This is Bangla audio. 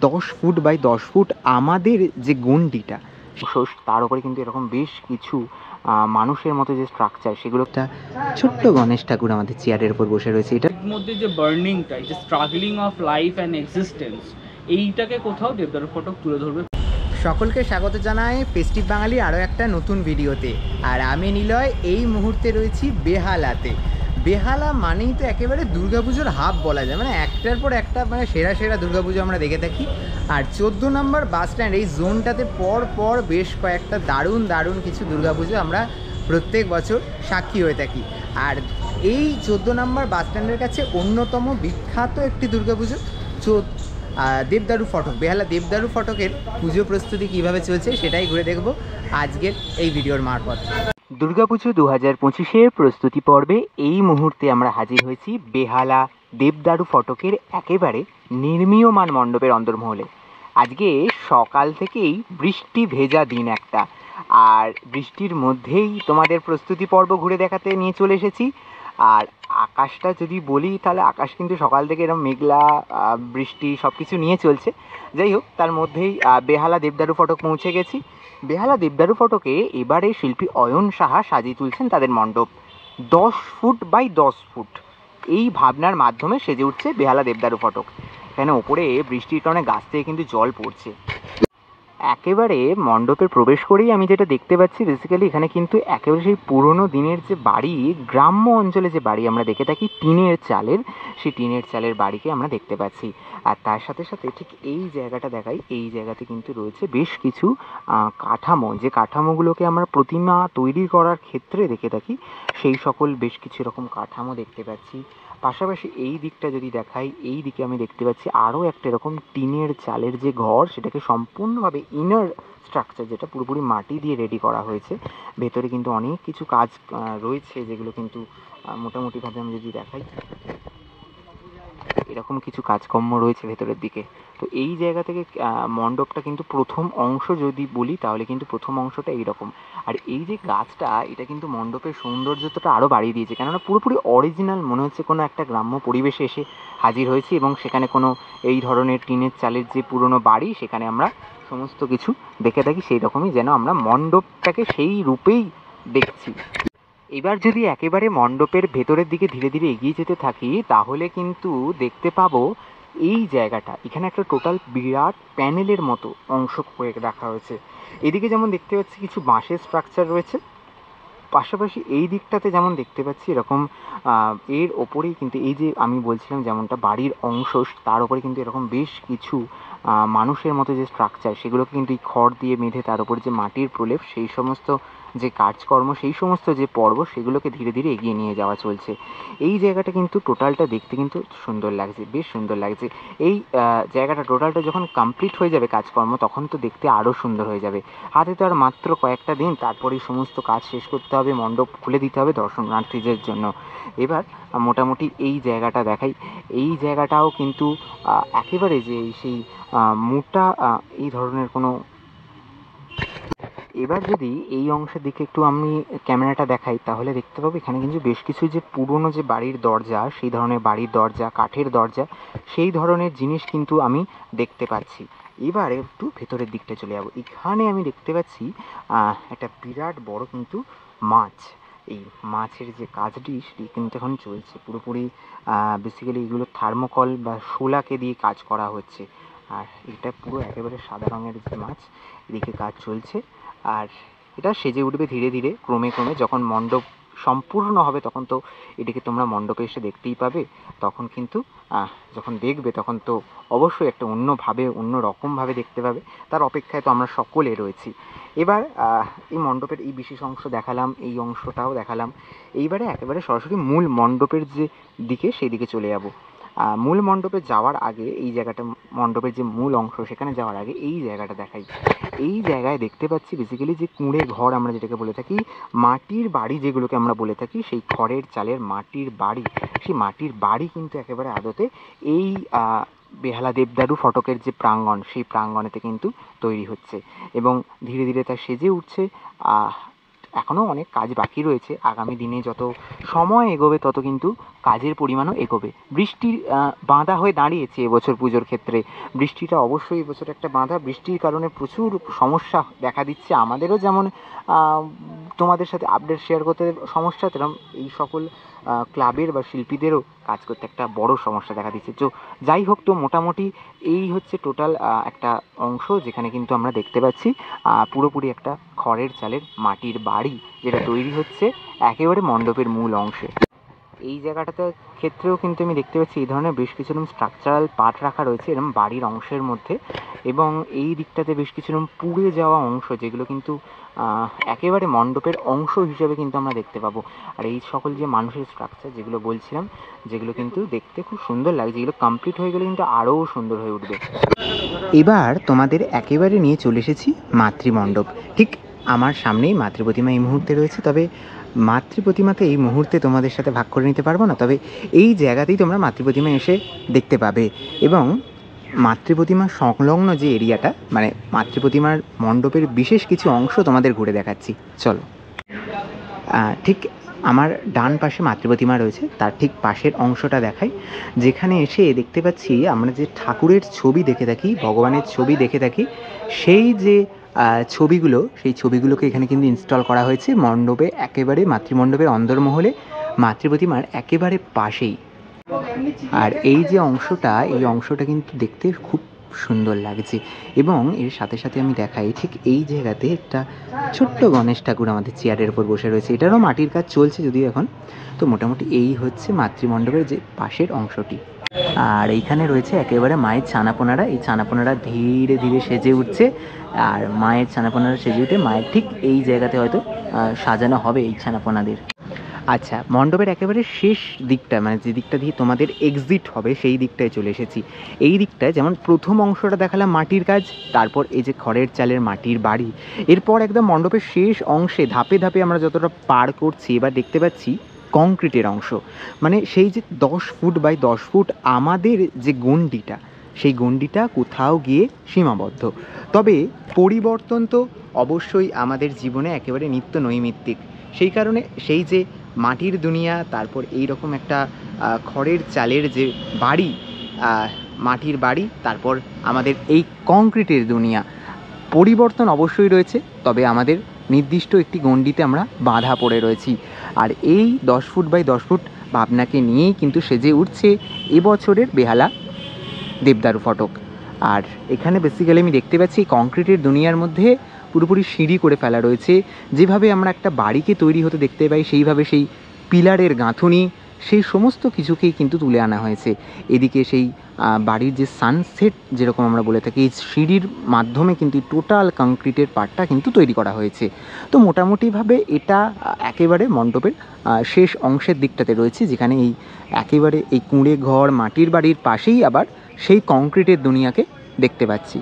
10 ফুট বাই 10 ফুট আমাদের যে গণ্ডিটা তার উপরে কিন্তু এরকম বেশ কিছু মানুষের মতো যে স্ট্রাকচার, সেগুলো একটা ছোট্ট গণেশ ঠাকুর আমাদের চেয়ারের উপর বসে রয়েছে। এটার মধ্যে যে বার্নিংটা, যে struggling of life and existence, এইটাকে কোথাও দেবদারু ফটক তুলে ধরবে। সকলকে স্বাগত জানাই ফেস্টিভ বাঙালি আরও একটা নতুন ভিডিওতে। আর আমি নিলয় এই মুহূর্তে রয়েছি বেহালাতে। বেহালা মানেই তো একেবারে দুর্গাপুজোর হাব বলা যায়, মানে একটার পর একটা মানে সেরা সেরা দুর্গাপুজো আমরা দেখে থাকি। আর 14 নম্বর বাস স্ট্যান্ড এই জোনটাতে পর পর বেশ কয়েকটা দারুণ দারুণ কিছু দুর্গাপুজো আমরা প্রত্যেক বছর সাক্ষী হয়ে থাকি। আর এই 14 নম্বর বাস স্ট্যান্ডের কাছে অন্যতম বিখ্যাত একটি দুর্গাপুজো দেবদারু ফটক, বেহালা দেবদারু ফটকের পুজো প্রস্তুতি কীভাবে চলছে সেটাই ঘুরে দেখব আজকের এই ভিডিওর মারফত। দুর্গাপুজো 2025-এর প্রস্তুতি পর্বে এই মুহূর্তে আমরা হাজির হয়েছি বেহালা দেবদারু ফটকের একেবারে নির্মীয়মান মণ্ডপের অন্দরমহলে। আজকে সকাল থেকেই বৃষ্টি ভেজা দিন একটা, আর বৃষ্টির মধ্যেই তোমাদের প্রস্তুতি পর্ব ঘুরে দেখাতে নিয়ে চলে এসেছি। আর আকাশটা যদি বলি তাহলে আকাশ কিন্তু সকাল থেকে এরকম মেঘলা, বৃষ্টি সব কিছু নিয়ে চলছে। যাই হোক, তার মধ্যেই বেহালা দেবদারু ফটক পৌঁছে গেছি। বেহালা দেবদারু ফটকে এবারে শিল্পী অয়ন সাহা সাজিয়ে তুলছেন তাদের মণ্ডপ। 10 ফুট বাই 10 ফুট এই ভাবনার মাধ্যমে সেজে উঠছে বেহালা দেবদারু ফটক। এখানে ওপরে বৃষ্টির কারণে গাছ থেকে কিন্তু জল পড়ছে। একেবারে মণ্ডপে প্রবেশ করেই আমি যেটা দেখতে পাচ্ছি, বেসিক্যালি এখানে কিন্তু একেবারে সেই পুরনো দিনের যে বাড়ি, গ্রাম্য অঞ্চলে যে বাড়ি আমরা দেখে থাকি টিনের চালের, সেই টিনের চালের বাড়িকে আমরা দেখতে পাচ্ছি। আর তার সাথে সাথে ঠিক এই জায়গাটা দেখাই, এই জায়গাতে কিন্তু রয়েছে বেশ কিছু কাঠামো, যে কাঠামোগুলোকে আমরা প্রতিমা তৈরি করার ক্ষেত্রে দেখে থাকি, সেই সকল বেশ কিছু এরকম কাঠামো দেখতে পাচ্ছি। পাশাপাশি এই দিকটা যদি দেখাই, এই দিকে আমি দেখতে পাচ্ছি আরও একটা এরকম টিনের চালের যে ঘর, সেটাকে সম্পূর্ণভাবে ইনার স্ট্রাকচার, যেটা পুরোপুরি মাটি দিয়ে রেডি করা হয়েছে। ভেতরে কিন্তু অনেক কিছু কাজ রয়েছে, যেগুলো কিন্তু মোটামুটিভাবে আমি যদি দেখাই, এরকম কিছু কাজকর্ম রয়েছে ভেতরের দিকে। তো এই জায়গা থেকে মণ্ডপটা কিন্তু প্রথম অংশ যদি বলি তাহলে কিন্তু প্রথম অংশটা এইরকম। আর এই যে গাছটা, এটা কিন্তু মণ্ডপের সৌন্দর্যতাটা আরও বাড়িয়ে দিয়েছে, কেননা পুরোপুরি অরিজিনাল মনে হচ্ছে কোনো একটা গ্রাম্য পরিবেশে এসে হাজির হয়েছি, এবং সেখানে কোনো এই ধরনের টিনের চালের যে পুরনো বাড়ি, সেখানে আমরা সমস্ত কিছু দেখে থাকি, সেই রকমই যেন আমরা মণ্ডপটাকে সেই রূপেই দেখছি। এবার যদি একেবারে মণ্ডপের ভেতরের দিকে ধীরে ধীরে এগিয়ে যেতে থাকি, তাহলে কিন্তু দেখতে পাবো এই জায়গাটা, এখানে একটা টোটাল বিরাট প্যানেলের মতো অংশ করে রাখা হয়েছে। এদিকে যেমন দেখতে পাচ্ছি কিছু বাঁশের স্ট্রাকচার রয়েছে, পাশাপাশি এই দিকটাতে যেমন দেখতে পাচ্ছি এরকম এর ওপরেই কিন্তু এই যে আমি বলছিলাম যেমনটা বাড়ির অংশ, তার উপরে কিন্তু এরকম বেশ কিছু মানুষের মতো যে স্ট্রাকচার, সেগুলোকে কিন্তু এই খড় দিয়ে বেঁধে তার উপরে যে মাটির প্রলেপ, সেই সমস্ত যে কাজকর্ম, সেই সমস্ত যে পর্ব, সেগুলোকে ধীরে ধীরে এগিয়ে নিয়ে যাওয়া চলছে। এই জায়গাটা কিন্তু টোটালটা দেখতে কিন্তু সুন্দর লাগছে, বেশ সুন্দর লাগছে। এই জায়গাটা টোটালটা যখন কমপ্লিট হয়ে যাবে কাজকর্ম, তখন তো দেখতে আরও সুন্দর হয়ে যাবে। হাতে তো আর মাত্র কয়েকটা দিন, তারপরেই সমস্ত কাজ শেষ করতে হবে, মণ্ডপ খুলে দিতে হবে দর্শনার্থীদের জন্য। এবার মোটামুটি এই জায়গাটা দেখাই। এই জায়গাটাও কিন্তু একেবারে যে সেই মোটা এই ধরনের কোনো, এবার যদি এই অংশের দিকে একটু আমি ক্যামেরাটা দেখাই, তাহলে দেখতে পাবো এখানে কিন্তু বেশ কিছু যে পুরনো যে বাড়ির দরজা, সেই ধরনের বাড়ির দরজা, কাঠের দরজা, সেই ধরনের জিনিস কিন্তু আমি দেখতে পাচ্ছি। এবার একটু ভেতরের দিকটা চলে যাবো। এখানে আমি দেখতে পাচ্ছি একটা বিরাট বড় কিন্তু মাছ। এই মাছের যে কাজটি, সেটি কিন্তু এখন চলছে পুরোপুরি। বেসিক্যালি এগুলো থার্মোকল বা শোলাকে দিয়ে কাজ করা হচ্ছে। আর এটা পুরো একেবারে সাদা রঙের যে মাছ, এদিকে কাজ চলছে। আর এটা সেজে উঠবে ধীরে ধীরে, ক্রমে ক্রমে। যখন মণ্ডপ সম্পূর্ণ হবে, তখন তো এটিকে তোমরা মণ্ডপে এসে দেখতেই পাবে। তখন কিন্তু যখন দেখবে, তখন তো অবশ্যই একটা অন্যভাবে, অন্য রকমভাবে দেখতে পাবে। তার অপেক্ষায় তো আমরা সকলে রয়েছি। এবার এই মণ্ডপের এই বিশেষ অংশ দেখালাম, এই অংশটাও দেখালাম। এইবারে একেবারে সরাসরি মূল মণ্ডপের যে দিকে, সেই দিকে চলে যাব। মূল মণ্ডপে যাওয়ার আগে এই জায়গাটা, মণ্ডপের যে মূল অংশ, সেখানে যাওয়ার আগে এই জায়গাটা দেখাই। এই জায়গায় দেখতে পাচ্ছি বেসিক্যালি যে কুঁড়ে ঘর আমরা যেটাকে বলে থাকি, মাটির বাড়ি যেগুলোকে আমরা বলে থাকি, সেই খড়ের চালের মাটির বাড়ি, সেই মাটির বাড়ি কিন্তু একেবারে আদতে এই বেহালা দেবদারু ফটকের যে প্রাঙ্গণ, সেই প্রাঙ্গণেতে কিন্তু তৈরি হচ্ছে, এবং ধীরে ধীরে তা সেজে উঠছে। এখনও অনেক কাজ বাকি রয়েছে। আগামী দিনে যত সময় এগোবে তত কিন্তু কাজের পরিমাণও এগোবে। বৃষ্টির বাঁধা হয়ে দাঁড়িয়েছে এবছর পুজোর ক্ষেত্রে। বৃষ্টিটা অবশ্যই এবছর একটা বাঁধা। বৃষ্টির কারণে প্রচুর সমস্যা দেখা দিচ্ছে আমাদেরও, যেমন তোমাদের সাথে আপডেট শেয়ার করতে সমস্যা, তেরকম এই সকল ক্লাবের বা শিল্পীদেরও কাজ করতে একটা বড় সমস্যা দেখা দিচ্ছে। তো যাই হোক, তো মোটামুটি এই হচ্ছে টোটাল একটা অংশ, যেখানে কিন্তু আমরা দেখতে পাচ্ছি পুরোপুরি একটা খড়ের চালের মাটির বাড়ি যেটা তৈরি হচ্ছে একেবারে মণ্ডপের মূল অংশে। এই জায়গাটাতে ক্ষেত্রেও কিন্তু আমি দেখতে পাচ্ছি এই ধরনের বেশ কিছু রকম স্ট্রাকচারাল পার্ট রাখা রয়েছে এরকম বাড়ির অংশের মধ্যে, এবং এই দিকটাতে বেশ কিছু রকম পুড়ে যাওয়া অংশ যেগুলো কিন্তু একেবারে মণ্ডপের অংশ হিসেবে কিন্তু আমরা দেখতে পাবো। আর এই সকল যে মানুষের স্ট্রাকচার যেগুলো বলছিলাম, যেগুলো কিন্তু দেখতে খুব সুন্দর লাগছে, যেগুলো কমপ্লিট হয়ে গেলে কিন্তু আরও সুন্দর হয়ে উঠবে। এবার তোমাদের একেবারে নিয়ে চলে এসেছি মাতৃমণ্ডপ। ঠিক আমার সামনেই মাতৃপ্রতিমা এই মুহূর্তে রয়েছে, তবে মাতৃপ্রতিমাতে এই মুহূর্তে তোমাদের সাথে ভাগ করে নিতে পারবো না, তবে এই জায়গাতেই তোমরা মাতৃপ্রতিমা এসে দেখতে পাবে। এবং মাতৃপ্রতিমা সংলগ্ন যে এরিয়াটা, মানে মাতৃপ্রতিমার মণ্ডপের বিশেষ কিছু অংশ তোমাদের ঘুরে দেখাচ্ছি, চলো। ঠিক আমার ডান পাশে মাতৃপ্রতিমা রয়েছে, তার ঠিক পাশের অংশটা দেখাই, যেখানে এসে দেখতে পাচ্ছি আমরা যে ঠাকুরের ছবি দেখে থাকি, ভগবানের ছবি দেখে থাকি, সেই যে ছবিগুলো, সেই ছবিগুলোকে এখানে কিন্তু ইনস্টল করা হয়েছে মণ্ডপে, একেবারে মাতৃমণ্ডপের অন্দরমহলে মাতৃপ্রতিমার একেবারে পাশেই। আর এই যে অংশটা, এই অংশটা কিন্তু দেখতে খুব সুন্দর লাগছে। এবং এর সাথে সাথে আমি দেখাই, ঠিক এই জায়গাতে একটা ছোট্ট গণেশ ঠাকুর আমাদের চেয়ারের উপর বসে রয়েছে। এটারও মাটির কাজ চলছে যদিও এখন। তো মোটামুটি এই হচ্ছে মাতৃমণ্ডপের যে পাশের অংশটি। আর এইখানে রয়েছে একেবারে মায়ের ছানাপোনারা। এই ছানাপোনারা ধীরে ধীরে সেজে উঠছে, আর মায়ের ছানাপোনারা সেজে উঠে মায়ের ঠিক এই জায়গাতে হয়তো সাজানো হবে এই ছানাপোনাদের। আচ্ছা, মণ্ডপের একেবারে শেষ দিকটা, মানে যে দিকটা দিয়ে তোমাদের এক্সিট হবে, সেই দিকটায় চলে এসেছি। এই দিকটায় যেমন প্রথম অংশটা দেখালাম মাটির কাজ, তারপর এই যে খড়ের চালের মাটির বাড়ি, এরপর একদম মণ্ডপের শেষ অংশে ধাপে ধাপে আমরা যতটা পার করছি এবার দেখতে পাচ্ছি কংক্রিটের অংশ। মানে সেই যে 10 ফুট বাই 10 ফুট আমাদের যে গণ্ডিটা, সেই গণ্ডিটা কোথাও গিয়ে সীমাবদ্ধ। তবে পরিবর্তন তো অবশ্যই আমাদের জীবনে একেবারে নিত্য নৈমিত্তিক। সেই কারণে সেই যে মাটির দুনিয়া, তারপর এই রকম একটা খড়ের চালের যে বাড়ি, মাটির বাড়ি, তারপর আমাদের এই কংক্রিটের দুনিয়া, পরিবর্তন অবশ্যই রয়েছে, তবে আমাদের নির্দিষ্ট একটি গণ্ডিতে আমরা বাঁধা পড়ে রয়েছি। আর এই 10 ফুট বাই 10 ফুট ভাবনাকে নিয়েই কিন্তু সেজে উঠছে এবছরের বেহালা দেবদারু ফটক। আর এখানে বেসিক্যালি আমি দেখতে পাচ্ছি কংক্রিটের দুনিয়ার মধ্যে পুরোপুরি সিঁড়ি করে ফেলা রয়েছে। যেভাবে আমরা একটা বাড়িকে তৈরি হতে দেখতে পাই, সেইভাবে সেই পিলারের গাঁথুনি, সেই সমস্ত কিছুকেই কিন্তু তুলে আনা হয়েছে। এদিকে সেই বাড়ির যে সানসেট যেরকম আমরা বলে থাকি, এই সিঁড়ির মাধ্যমে কিন্তু টোটাল কংক্রিটের পার্টটা কিন্তু তৈরি করা হয়েছে। তো মোটামুটিভাবে এটা একেবারে মণ্ডপের শেষ অংশের দিকটাতে রয়েছে, যেখানে এই একেবারে এই কুঁড়ে ঘর মাটির বাড়ির পাশেই আবার সেই কংক্রিটের দুনিয়াকে দেখতে পাচ্ছি।